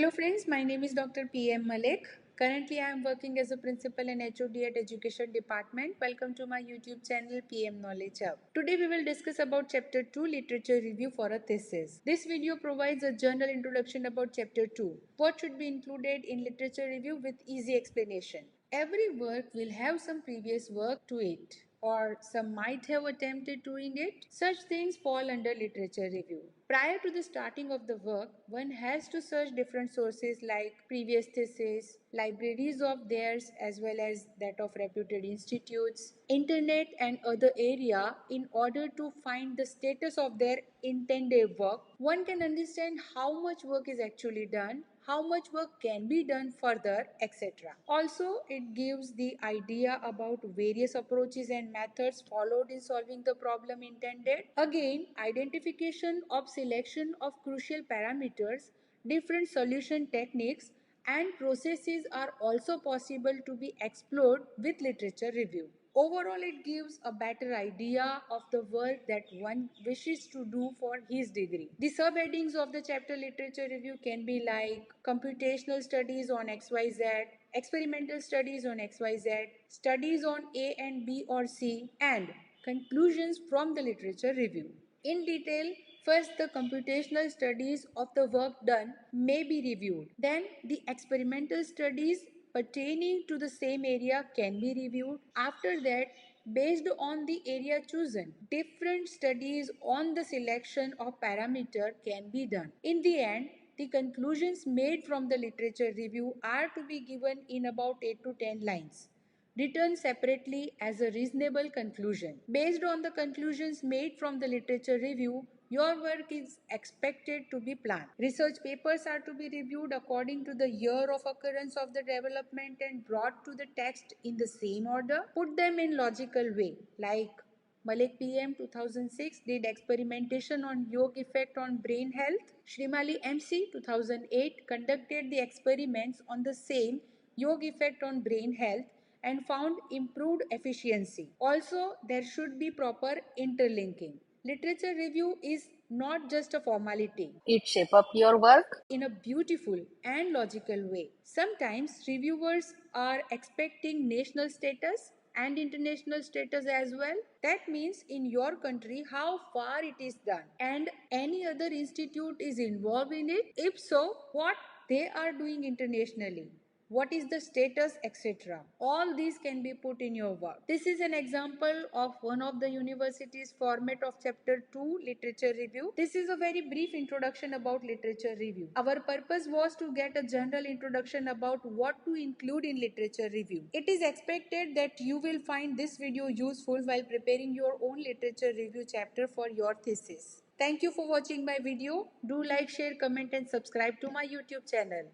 Hello friends, my name is Dr. P.M.Malek. Currently I am working as a Principal and H.O.D at Education Department. Welcome to my YouTube channel PM Knowledge Hub. Today we will discuss about Chapter 2 Literature Review for a Thesis. This video provides a general introduction about Chapter 2. What should be included in literature review with easy explanation. Every work will have some previous work to it, or some might have attempted doing it. Such things fall under literature review. Prior to the starting of the work, one has to search different sources like previous theses, libraries of theirs as well as that of reputed institutes, internet and other area in order to find the status of their intended work. One can understand how much work is actually done, how much work can be done further, etc. Also, it gives the idea about various approaches and methods followed in solving the problem intended. Again, identification of selection of crucial parameters, different solution techniques, and processes are also possible to be explored with literature review. Overall, it gives a better idea of the work that one wishes to do for his degree. The subheadings of the chapter literature review can be like computational studies on XYZ, experimental studies on XYZ, studies on A and B or C, and conclusions from the literature review. In detail, first the computational studies of the work done may be reviewed. Then the experimental studies pertaining to the same area can be reviewed. After that, based on the area chosen, different studies on the selection of parameter can be done. In the end, the conclusions made from the literature review are to be given in about 8 to 10 lines, written separately as a reasonable conclusion. Based on the conclusions made from the literature review, your work is expected to be planned. Research papers are to be reviewed according to the year of occurrence of the development and brought to the text in the same order. Put them in logical way, like Malek PM 2006 did experimentation on yoga effect on brain health. Shrimali MC 2008 conducted the experiments on the same yoga effect on brain health and found improved efficiency. Also, there should be proper interlinking. Literature review is not just a formality. It shape up your work. In a beautiful and logical way. Sometimes reviewers are expecting national status and international status as well. That means in your country how far it is done and any other institute is involved in it. If so, what they are doing internationally, what is the status, etc. All these can be put in your work. This is an example of one of the university's format of chapter 2 literature review. This is a very brief introduction about literature review. Our purpose was to get a general introduction about what to include in literature review. It is expected that you will find this video useful while preparing your own literature review chapter for your thesis. Thank you for watching my video. Do like, share, comment and subscribe to my YouTube channel.